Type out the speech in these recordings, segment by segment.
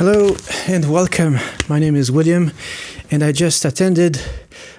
Hello and welcome. My name is William and I just attended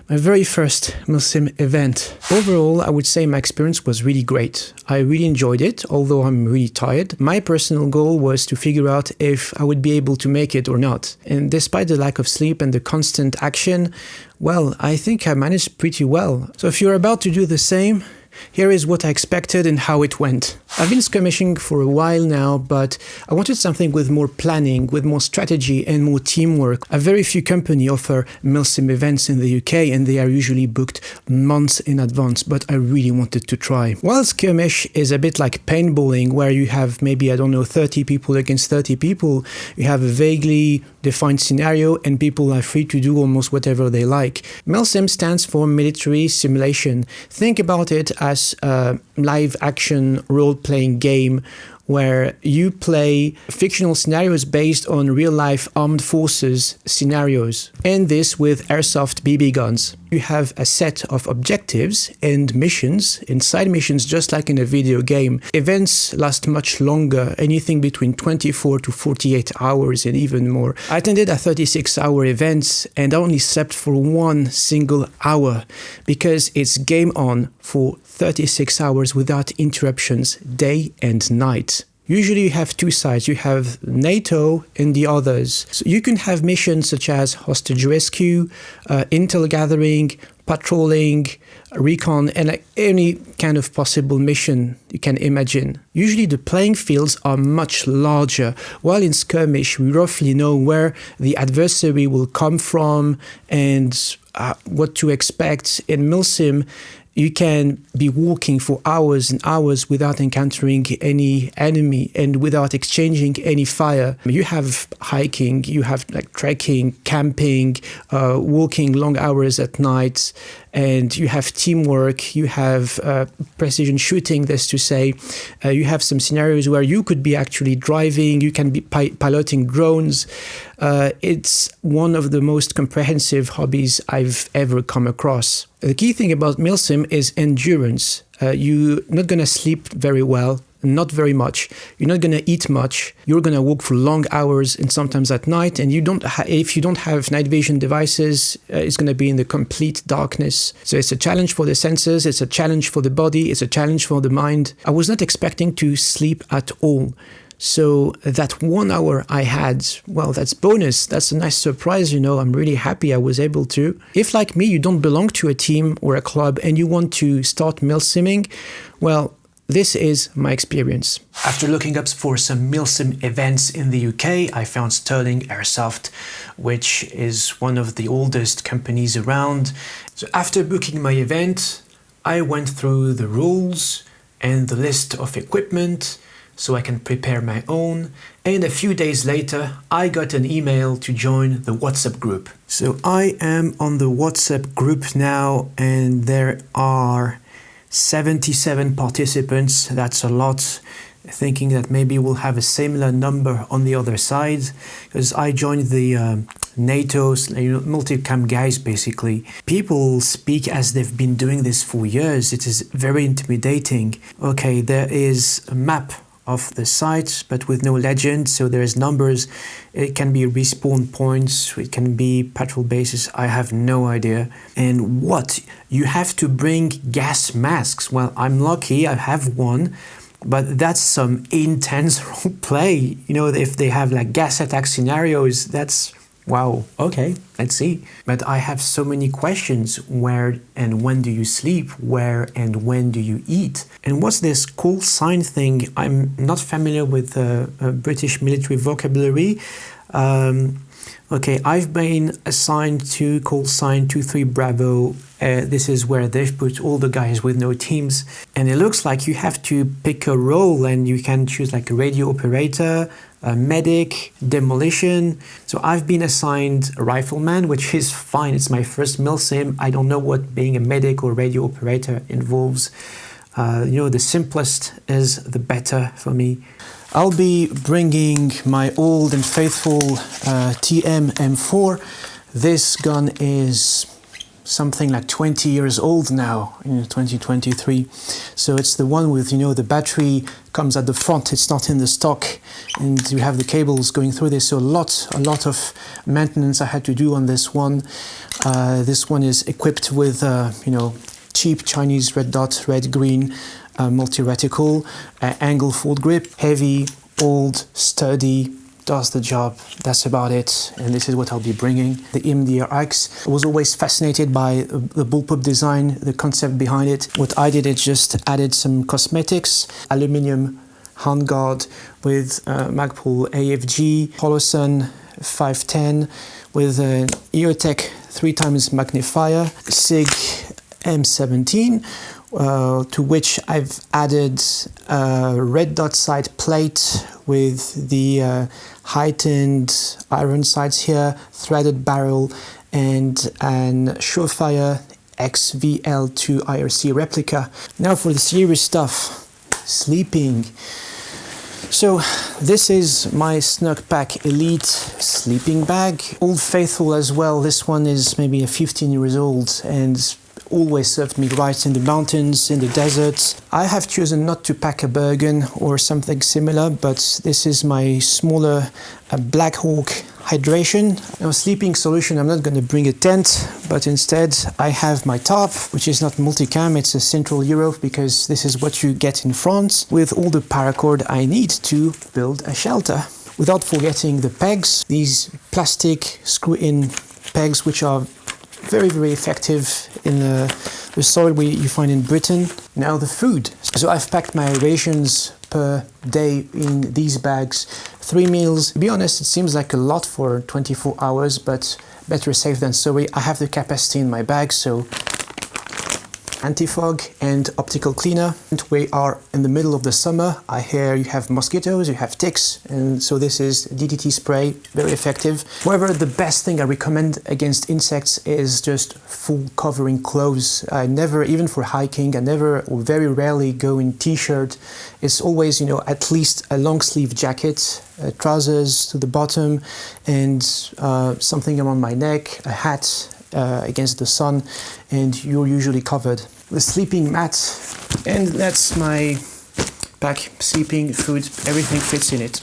my very first Milsim event. Overall, I would say my experience was really great. I really enjoyed it, although I'm really tired. My personal goal was to figure out if I would be able to make it or not. And despite the lack of sleep and the constant action, well, I think I managed pretty well. So if you're about to do the same, here is what I expected and how it went. I've been skirmishing for a while now, but I wanted something with more planning, with more strategy and more teamwork. A very few companies offer Milsim events in the UK and they are usually booked months in advance, but I really wanted to try. While skirmish is a bit like paintballing, where you have maybe, 30 people against 30 people, you have a vaguely defined scenario and people are free to do almost whatever they like. Milsim stands for military simulation. Think about it as a live action role-playing game where you play fictional scenarios based on real-life armed forces scenarios, and this with Airsoft BB guns. You have a set of objectives and missions, inside missions just like in a video game. Events last much longer, anything between 24 to 48 hours and even more. I attended a 36-hour event and I only slept for 1 single hour because it's game on for 36 hours without interruptions, day and night. Usually you have two sides, you have NATO and the others. So you can have missions such as hostage rescue, intel gathering, patrolling, recon, and like any kind of possible mission you can imagine. Usually the playing fields are much larger, while in skirmish we roughly know where the adversary will come from and what to expect. In Milsim, you can be walking for hours and hours without encountering any enemy and without exchanging any fire. You have hiking, you have like trekking, camping, walking long hours at night, and you have teamwork, you have precision shooting, that's to say. You have some scenarios where you could be actually driving, you can be piloting drones. It's one of the most comprehensive hobbies I've ever come across. The key thing about Milsim is endurance. You're not going to sleep very well, not very much. You're not going to eat much. You're going to walk for long hours and sometimes at night. And if you don't have night vision devices, it's going to be in the complete darkness. So it's a challenge for the senses. It's a challenge for the body. It's a challenge for the mind. I was not expecting to sleep at all. So that 1 hour I had, well, that's bonus. That's a nice surprise, I'm really happy I was able to. If, like me, you don't belong to a team or a club and you want to start milsimming, well, this is my experience. After looking up for some Milsim events in the UK, I found Stirling Airsoft, which is one of the oldest companies around. So after booking my event, I went through the rules and the list of equipment so I can prepare my own, and a few days later I got an email to join the WhatsApp group. So I am on the WhatsApp group now and there are 77 participants. That's a lot. Thinking that maybe we'll have a similar number on the other side, because I joined the NATO's multicam guys basically. People speak as they've been doing this for years. It is very intimidating. Okay, there is a map of the site, but with no legend, so there's numbers. It can be respawn points, it can be patrol bases, I have no idea. And what? You have to bring gas masks. Well, I'm lucky, I have one, but that's some intense role play. If they have like gas attack scenarios, that's wow, okay, let's see. But I have so many questions. Where and when do you sleep? Where and when do you eat? And what's this call sign thing? I'm not familiar with British military vocabulary. Okay, I've been assigned to call sign 23 Bravo. This is where they've put all the guys with no teams. And it looks like you have to pick a role and you can choose like a radio operator, a medic, demolition. So I've been assigned a rifleman, which is fine. It's my first Milsim. I don't know what being a medic or radio operator involves. The simplest is the better for me. I'll be bringing my old and faithful TM M4. This gun is something like 20 years old now in 2023. So it's the one with, the battery comes at the front, it's not in the stock, and you have the cables going through this. So a lot of maintenance I had to do on this one. This one is equipped with, cheap Chinese red dot, red green multi-reticle, angle fold grip, heavy, old, sturdy, does the job. That's about it, and this is what I'll be bringing. The MDRX. I was always fascinated by the bullpup design, the concept behind it. What I did is just added some cosmetics, aluminium handguard with Magpul AFG, Holosun 510 with an EOTech 3x magnifier, SIG M17, to which I've added a red dot sight plate with the heightened iron sights here, threaded barrel, and an Surefire XVL2 IRC replica. Now for the serious stuff, sleeping. So this is my Snug Pack Elite sleeping bag. Old Faithful as well. This one is maybe 15 years old and always served me right in the mountains, in the desert. I have chosen not to pack a Bergen or something similar, but this is my smaller Black Hawk hydration. Now, sleeping solution, I'm not going to bring a tent, but instead I have my tarp, which is not multicam, it's a Central Europe, because this is what you get in France, with all the paracord I need to build a shelter. Without forgetting the pegs, these plastic screw-in pegs, which are very, very effective in the soil you find in Britain. Now the food. So I've packed my rations per day in these bags. 3 meals. To be honest, it seems like a lot for 24 hours, but better safe than sorry. I have the capacity in my bag, so anti-fog and optical cleaner. And we are in the middle of the summer. I hear you have mosquitoes, you have ticks, and so this is DDT spray, very effective. However, the best thing I recommend against insects is just full covering clothes. I never, even for hiking, I never or very rarely go in t-shirt. It's always, at least a long sleeve jacket, trousers to the bottom, and something around my neck, a hat, against the sun, and you're usually covered. The sleeping mat, and that's my pack. Sleeping, food, everything fits in it.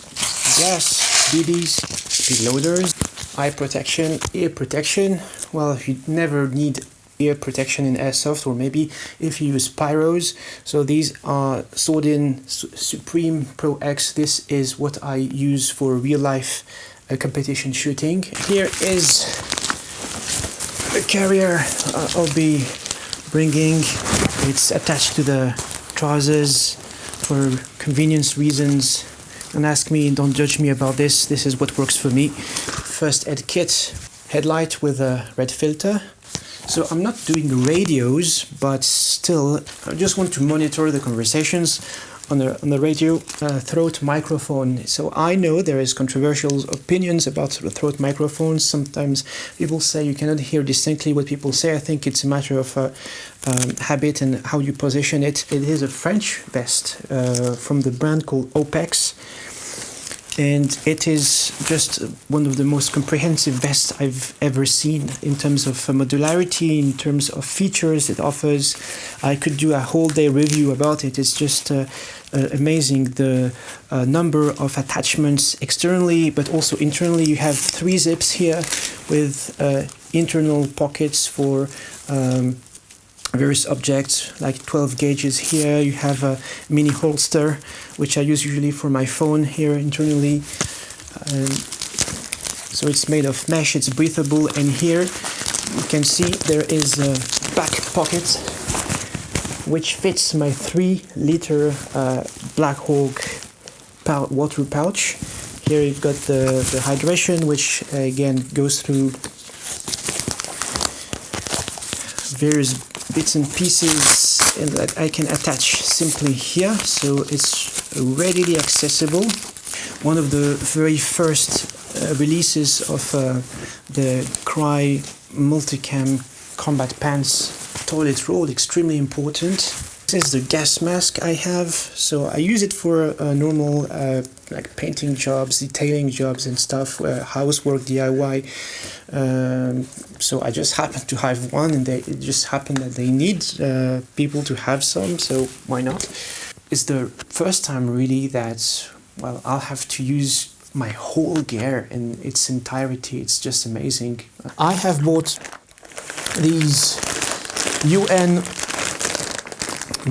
Gas, BBs, speed loaders, eye protection, ear protection. Well, you never need ear protection in Airsoft, or maybe if you use pyros. So these are Sword-in Supreme Pro X. This is what I use for real life competition shooting. Here is the carrier I'll be bringing. It's attached to the trousers for convenience reasons. Don't ask me, don't judge me about this. This is what works for me. First aid kit, headlight with a red filter. So I'm not doing radios, but still, I just want to monitor the conversations on the radio. Throat microphone. So I know there is controversial opinions about the throat microphones. Sometimes people say you cannot hear distinctly what people say. I think it's a matter of habit and how you position it. It is a French vest from the brand called OPEX. And it is just one of the most comprehensive vests I've ever seen in terms of modularity, in terms of features it offers. I could do a whole day review about it. It's just amazing, the number of attachments externally, but also internally. You have 3 zips here with internal pockets for various objects, like 12 gauges here. You have a mini holster, which I use usually for my phone here internally. So it's made of mesh, it's breathable, and here you can see there is a back pocket which fits my 3-liter Black Hawk water pouch. Here you've got the hydration, which again goes through various bits and pieces, and that I can attach simply here, so it's readily accessible. One of the very first releases of the Cry multicam combat pants toilet roll, extremely important. This is the gas mask I have. So I use it for normal like painting jobs, detailing jobs and stuff, housework, DIY. So I just happen to have one, and it just happened that they need people to have some, so why not? It's the first time really that, well, I'll have to use my whole gear in its entirety. It's just amazing. I have bought these UN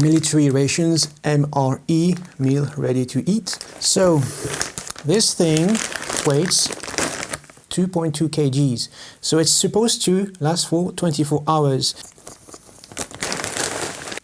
military rations, MRE, meal ready to eat. So this thing weighs 2.2 kgs. So it's supposed to last for 24 hours.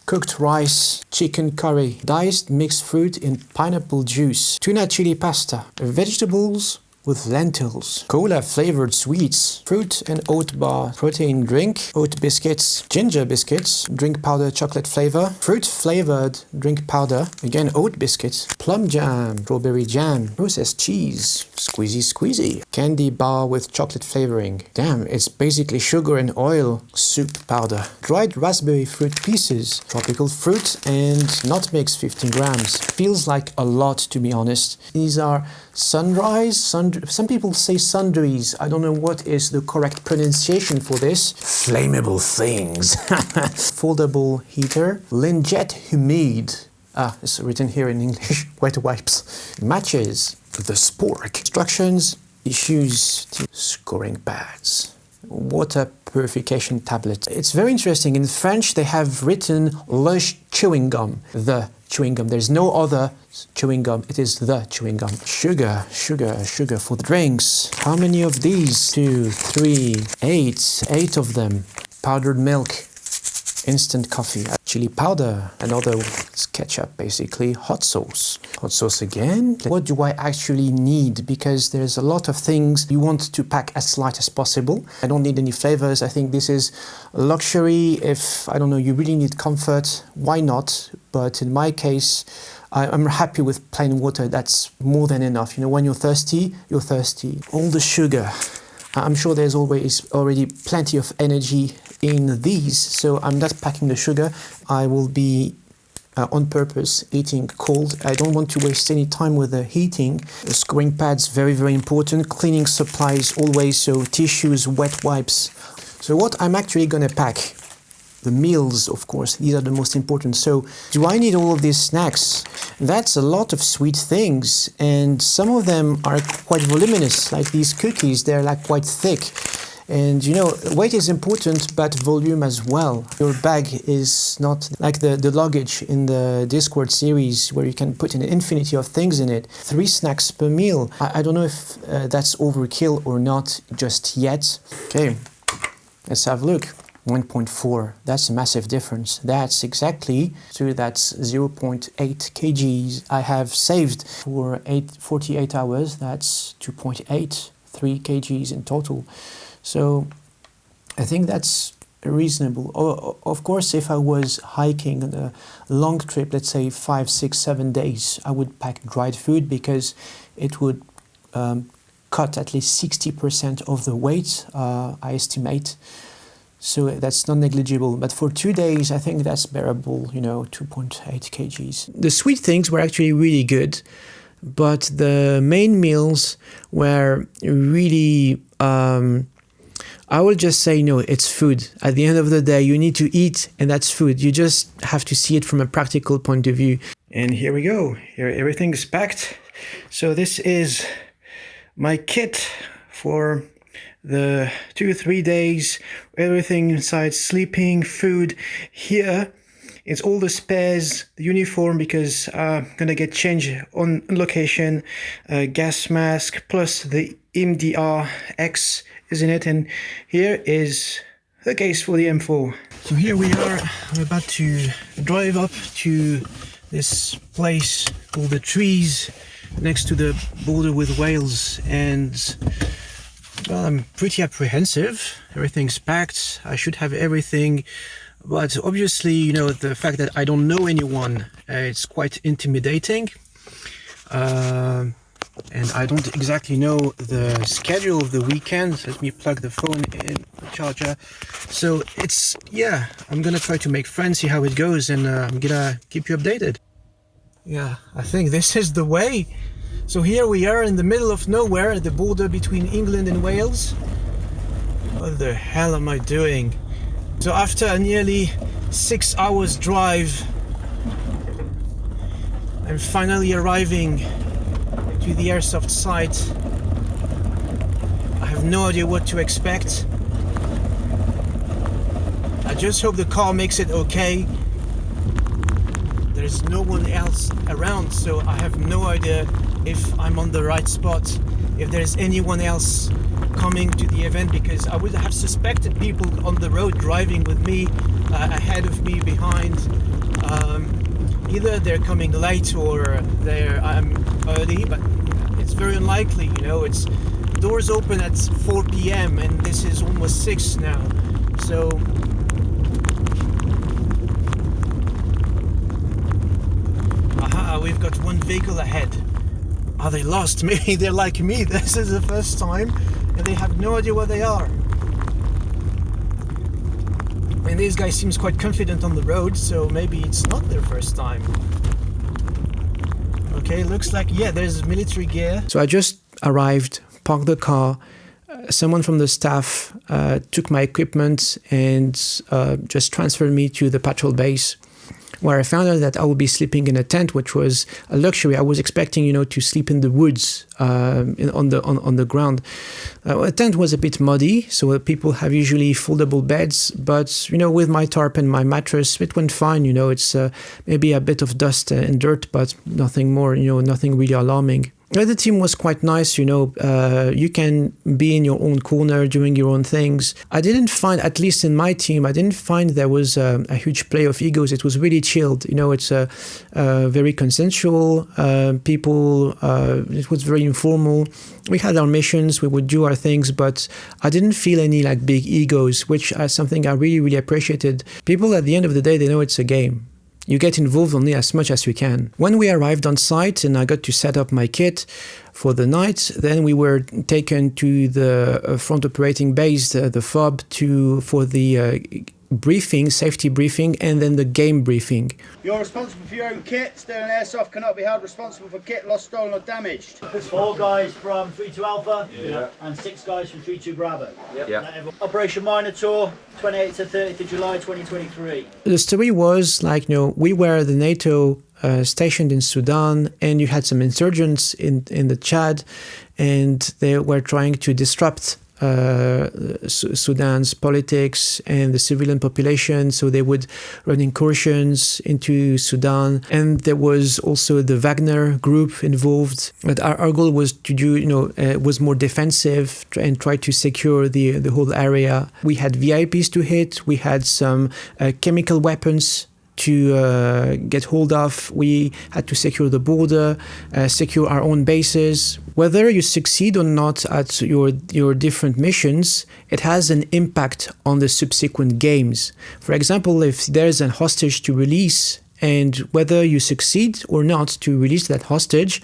Cooked rice, chicken curry, diced mixed fruit in pineapple juice, tuna chili pasta, vegetables with lentils, cola flavored sweets, fruit and oat bar, protein drink, oat biscuits, ginger biscuits, drink powder chocolate flavor, fruit flavored drink powder, again oat biscuits, plum jam, strawberry jam, processed cheese, squeezy, candy bar with chocolate flavoring. Damn, it's basically sugar and oil, soup powder, dried raspberry fruit pieces, tropical fruit and nutmegs 15 grams. Feels like a lot, to be honest. These are sunrise, some people say sundries. I don't know what is the correct pronunciation for this. Flammable things. Foldable heater. Linjet humide. It's written here in English. Wet wipes. Matches. The spork. Instructions. Issues. Scoring pads. Water purification tablet. It's very interesting. In French, they have written Lush chewing gum. The chewing gum. There's no other chewing gum. It is the chewing gum. Sugar for the drinks. How many of these? 2, 3, 8. 8 of them. Powdered milk. Instant coffee. Chili powder. Another ketchup, basically. Hot sauce. Hot sauce again. What do I actually need? Because there's a lot of things you want to pack as light as possible. I don't need any flavors. I think this is luxury. If, I don't know, you really need comfort, why not? But in my case, I'm happy with plain water. That's more than enough. You know, when you're thirsty, you're thirsty. All the sugar. I'm sure there's always already plenty of energy in these, so I'm not packing the sugar. I will be on purpose eating cold. I don't want to waste any time with the heating. The scoring pads, very important. Cleaning supplies always, so tissues, wet wipes. So what I'm actually gonna pack? The meals, of course, these are the most important. So do I need all of these snacks? That's a lot of sweet things, and some of them are quite voluminous, like these cookies. They're like quite thick. And you know, weight is important, but volume as well. Your bag is not like the luggage in the Discord series where you can put an infinity of things in it. 3 snacks per meal. I don't know if that's overkill or not just yet. Okay, let's have a look. 1.4, that's a massive difference. That's exactly, so that's 0.8 kgs I have saved for 48 hours. That's 2.8, 3 kgs in total. So I think that's reasonable. Of course, if I was hiking on a long trip, let's say 5, 6, 7 days, I would pack dried food because it would cut at least 60% of the weight, I estimate. So that's not negligible. But for 2 days, I think that's bearable, you know, 2.8 kgs. The sweet things were actually really good, but the main meals were really, I will just say, no, it's food. At the end of the day, you need to eat, and that's food. You just have to see it from a practical point of view. And here we go. Here everything is packed. So this is my kit for the 2-3 days, everything inside, sleeping, food. Here, it's all the spares, the uniform, because I'm gonna get changed on location, gas mask, plus the MDR X is in it, and here is the case for the M4. So here we are, I'm about to drive up to this place called the Trees, next to the border with Wales, and well, I'm pretty apprehensive. Everything's packed. I should have everything. But obviously, you know, the fact that I don't know anyone, it's quite intimidating. and I don't exactly know the schedule of the weekend. Let me plug the phone in the charger. So it's, yeah, I'm gonna try to make friends, see how it goes, and I'm gonna keep you updated. Yeah, I think this is the way. So here we are in the middle of nowhere at the border between England and Wales. What the hell am I doing? So after a nearly 6 hours drive, I'm finally arriving to the Airsoft site. I have no idea what to expect. I just hope the car makes it okay. There's no one else around, so I have no idea if I'm on the right spot, if there's anyone else coming to the event, because I would have suspected people on the road driving with me, ahead of me, behind. Either they're coming late or I'm early, but it's very unlikely, you know. It's doors open at 4 p.m. and this is almost 6 now, so aha, we've got one vehicle ahead. Are they lost? Maybe they're like me. This is the first time and they have no idea where they are. And this guy seems quite confident on the road, so maybe it's not their first time. Okay, looks like, yeah, there's military gear. So I just arrived, parked the car. Someone from the staff took my equipment and just transferred me to the patrol base, where I found out that I would be sleeping in a tent, which was a luxury. I was expecting, you know, to sleep in the woods, on the ground. A tent was a bit muddy, so people have usually foldable beds. But you know, with my tarp and my mattress, it went fine. You know, it's maybe a bit of dust and dirt, but nothing more. You know, nothing really alarming. The team was quite nice, you know, you can be in your own corner doing your own things. I didn't find, at least in my team, I didn't find there was a huge play of egos. It was really chilled, you know, it's very consensual, people, it was very informal. We had our missions, we would do our things, but I didn't feel any like big egos, which is something I really, really appreciated. People at the end of the day, they know it's a game. You get involved only as much as you can. When we arrived on site and I got to set up my kit for the night, then we were taken to the front operating base, the FOB, for the briefing, safety briefing, and then the game briefing. You're responsible for your own kit. Stirling Airsoft cannot be held responsible for kit lost, stolen or damaged. 4 guys from 3-2 Alpha, and 6 guys from 3-2 Bravo. Operation Minotaur, 28th to 30th of July 2023. The story was like, you know, we were the NATO stationed in Sudan, and you had some insurgents in the Chad, and they were trying to disrupt Sudan's politics and the civilian population, so they would run incursions into Sudan, and there was also the Wagner group involved. But our goal was to do, you know, was more defensive and try to secure the whole area. We had VIPs to hit, we had some chemical weapons to get hold of. We had to secure the border, secure our own bases. Whether you succeed or not at your different missions, it has an impact on the subsequent games. For example, if there's a hostage to release, and whether you succeed or not to release that hostage,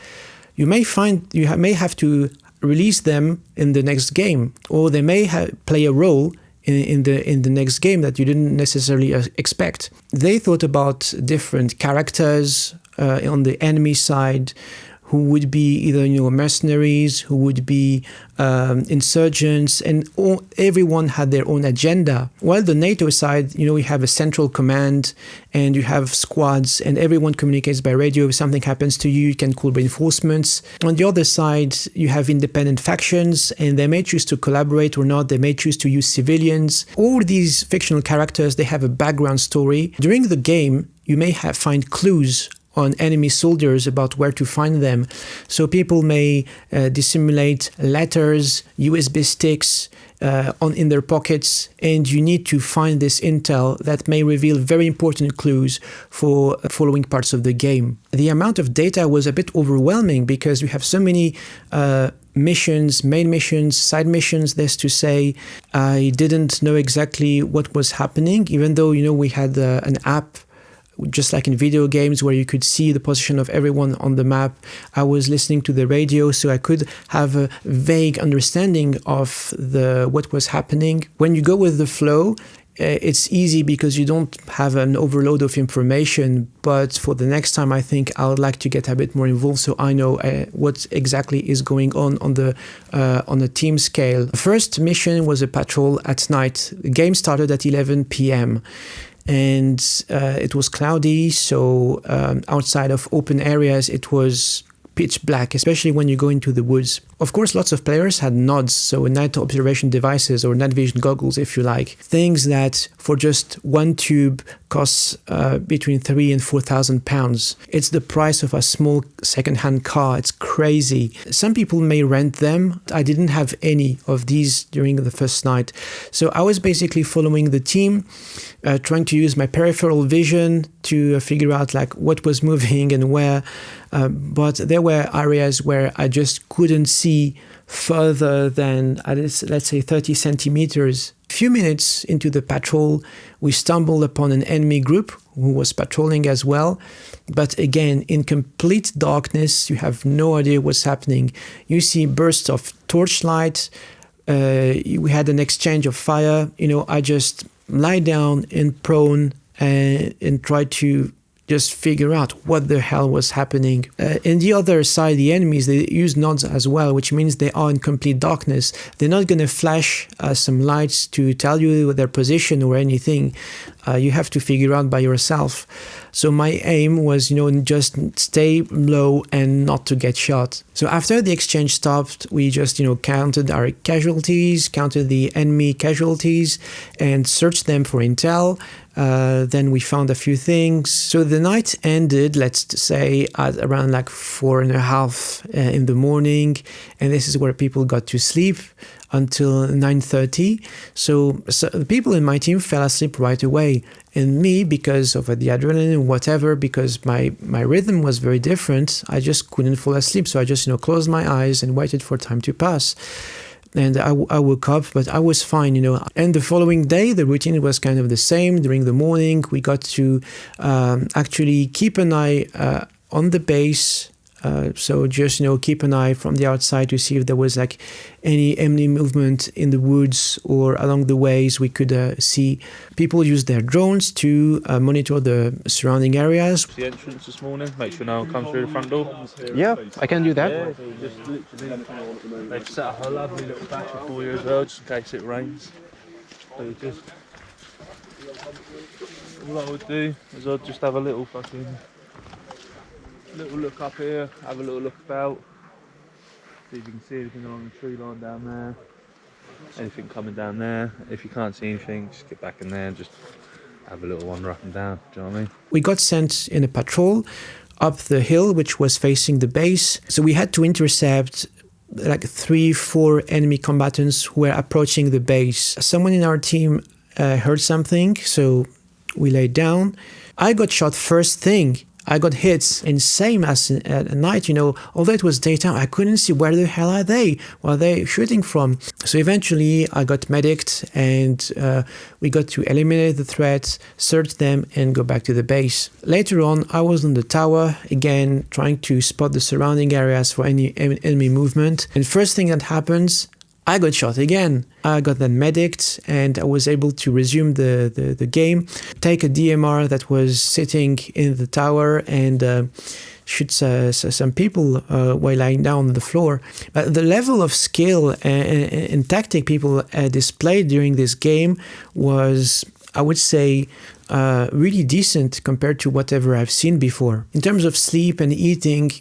you may find you may have to release them in the next game, or they may play a role in the next game that you didn't necessarily expect. They thought about different characters on the enemy side, who would be either, you know, mercenaries, who would be insurgents, and everyone had their own agenda. While the NATO side, you know, we have a central command and you have squads and everyone communicates by radio. If something happens to you, you can call reinforcements. On the other side, you have independent factions and they may choose to collaborate or not. They may choose to use civilians. All these fictional characters, they have a background story. During the game, you may find clues on enemy soldiers about where to find them. So people may dissimulate letters, USB sticks in their pockets, and you need to find this intel that may reveal very important clues for following parts of the game. The amount of data was a bit overwhelming because you have so many missions, main missions, side missions, there's to say. I didn't know exactly what was happening, even though, you know, we had an app just like in video games where you could see the position of everyone on the map. I was listening to the radio, so I could have a vague understanding of what was happening. When you go with the flow, it's easy because you don't have an overload of information, but for the next time I think I would like to get a bit more involved so I know what exactly is going on the team scale. The first mission was a patrol at night. The game started at 11 p.m. and it was cloudy, so outside of open areas it was pitch black, especially when you go into the woods. Of course, lots of players had nods, so night observation devices or night vision goggles, if you like. Things that for just one tube costs between £3,000 and £4,000. It's the price of a small second-hand car. It's crazy. Some people may rent them. I didn't have any of these during the first night. So I was basically following the team, trying to use my peripheral vision to figure out like what was moving and where. But there were areas where I just couldn't see further than, let's say, 30 centimeters. A few minutes into the patrol, we stumbled upon an enemy group who was patrolling as well. But again, in complete darkness, you have no idea what's happening. You see bursts of torchlight. We had an exchange of fire. I just lie down and prone and try to just figure out what the hell was happening. In the other side, the enemies, they use nods as well, which means they are in complete darkness. They're not going to flash some lights to tell you their position or anything. You have to figure out by yourself. So my aim was, just stay low and not to get shot. So after the exchange stopped, we just, counted our casualties, counted the enemy casualties, and searched them for intel. Then we found a few things. So the night ended, let's say, at around like 4:30 in the morning. And this is where people got to sleep until 9:30. So the people in my team fell asleep right away. And me, because of the adrenaline and whatever, because my rhythm was very different, I just couldn't fall asleep. So I just, closed my eyes and waited for time to pass. And I woke up, but I was fine, And the following day, the routine was kind of the same. During the morning, we got to actually keep an eye on the base. So just, keep an eye from the outside to see if there was like any enemy movement in the woods or along the ways. We could see people use their drones to monitor the surrounding areas. The entrance this morning, make sure no one comes through the front door. Yeah, I can do that. Yeah, just literally, they've set up a lovely little basher for you as well, just in case it rains. So you just, all I would do is I'd just have a little look up here, have a little look about, see if you can see anything along the tree line down there, anything coming down there. If you can't see anything, just get back in there and just have a little wander up and down. Do you know what I mean? We got sent in a patrol up the hill, which was facing the base. So we had to intercept like 3-4 enemy combatants who were approaching the base. Someone in our team heard something, so we laid down. I got shot first thing. I got hits, and same as at night, although it was daytime, I couldn't see where the hell are they? Where are they shooting from? So eventually I got medicked, and we got to eliminate the threats, search them, and go back to the base. Later on, I was on the tower, again, trying to spot the surrounding areas for any enemy movement. And first thing that happens, I got shot again. I got then medicked, and I was able to resume the game, take a DMR that was sitting in the tower and shoot some people while lying down on the floor. But the level of skill and tactic people displayed during this game was, I would say, really decent compared to whatever I've seen before. In terms of sleep and eating,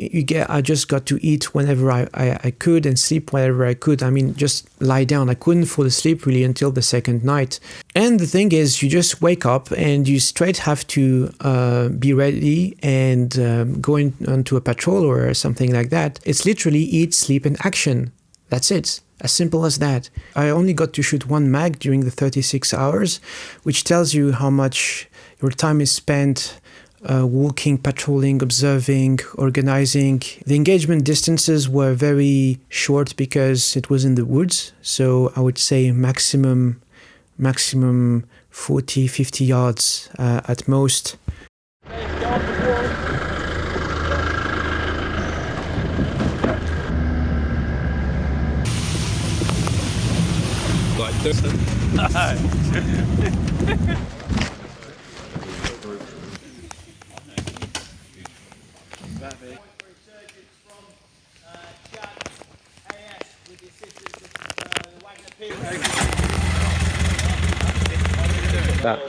I just got to eat whenever I could and sleep whenever I could. I mean, just lie down. I couldn't fall asleep really until the second night. And the thing is, you just wake up and you straight have to be ready and go onto a patrol or something like that. It's literally eat, sleep, and action. That's it. As simple as that. I only got to shoot one mag during the 36 hours, which tells you how much your time is spent walking, patrolling, observing, organizing. The engagement distances were very short because it was in the woods. So I would say maximum 40, 50 yards at most.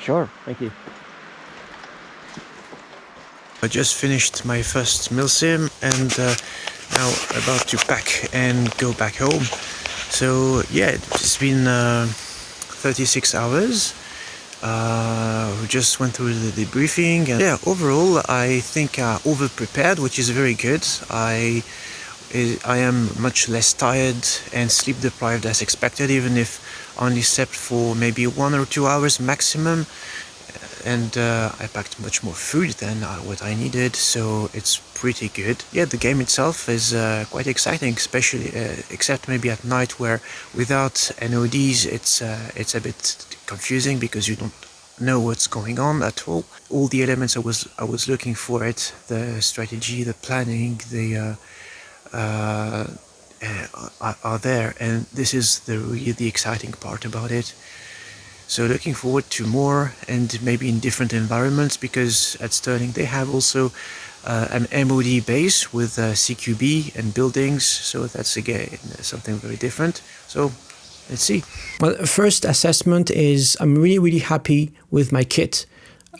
Sure, thank you. I just finished my first Milsim and now about to pack and go back home. So yeah, it's been 36 hours. We just went through the debriefing and yeah, overall I think over prepared, which is very good. I am much less tired and sleep deprived as expected, even if I only slept for maybe 1 or 2 hours maximum. And I packed much more food than what I needed, so it's pretty good. Yeah, the game itself is quite exciting, especially except maybe at night, where without NODs it's a bit confusing because you don't know what's going on at all. All the elements I was looking for it, the strategy, the planning, the are there, and this is really the exciting part about it. So looking forward to more, and maybe in different environments, because at Stirling they have also an MOD base with CQB and buildings, so that's again something very different. So let's see. Well, first assessment is I'm really happy with my kit.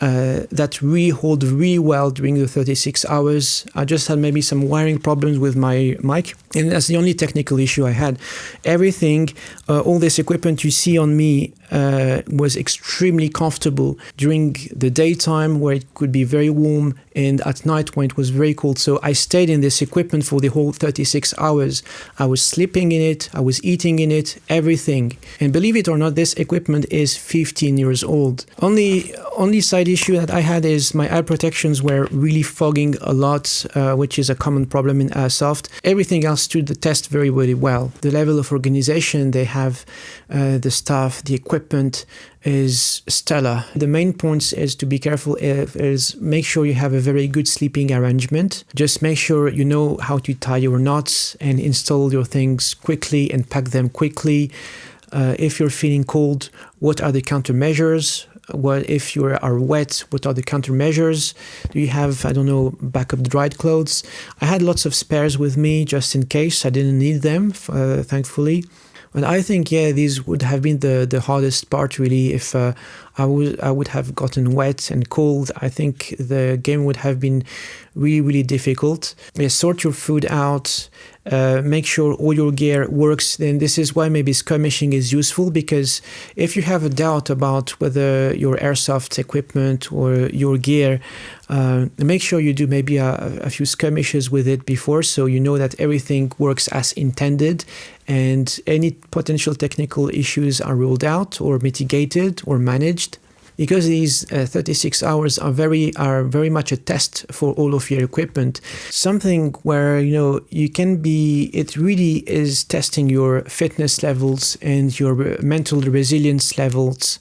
That really hold really well during the 36 hours. I just had maybe some wiring problems with my mic, and that's the only technical issue I had. Everything, all this equipment you see on me was extremely comfortable during the daytime, where it could be very warm, and at night when it was very cold. So I stayed in this equipment for the whole 36 hours. I was sleeping in it, I was eating in it, everything. And believe it or not, this equipment is 15 years old. Only side issue that I had is my eye protections were really fogging a lot, which is a common problem in Airsoft. Everything else stood the test very well. The level of organization they have, the staff, the equipment is stellar. The main points is to be careful is make sure you have a very good sleeping arrangement. Just make sure you know how to tie your knots and install your things quickly and pack them quickly. If you're feeling cold, what are the countermeasures? What if you are wet? What are the countermeasures? Do you have, I don't know, backup dried clothes? I had lots of spares with me just in case. I didn't need them, thankfully. But I think, yeah, these would have been the hardest part, really. If I would have gotten wet and cold, I think the game would have been really difficult. Yeah, sort your food out. Make sure all your gear works. Then this is why maybe skirmishing is useful, because if you have a doubt about whether your airsoft equipment or your gear, make sure you do maybe a few skirmishes with it before, so you know that everything works as intended and any potential technical issues are ruled out or mitigated or managed. Because these 36 hours are very much a test for all of your equipment. Something where, you know, it really is testing your fitness levels and your mental resilience levels.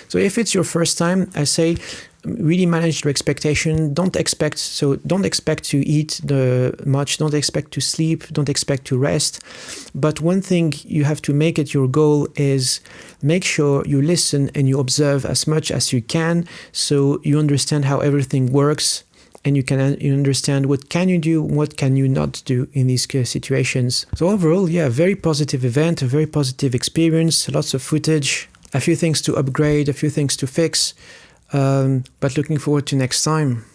So if it's your first time, I say, really manage your expectation. Don't expect to eat much, don't expect to sleep, don't expect to rest. But one thing you have to make it your goal is make sure you listen and you observe as much as you can, so you understand how everything works, and you understand what can you do, what can you not do in these situations. So overall, yeah, very positive event, a very positive experience, lots of footage, a few things to upgrade, a few things to fix. But looking forward to next time.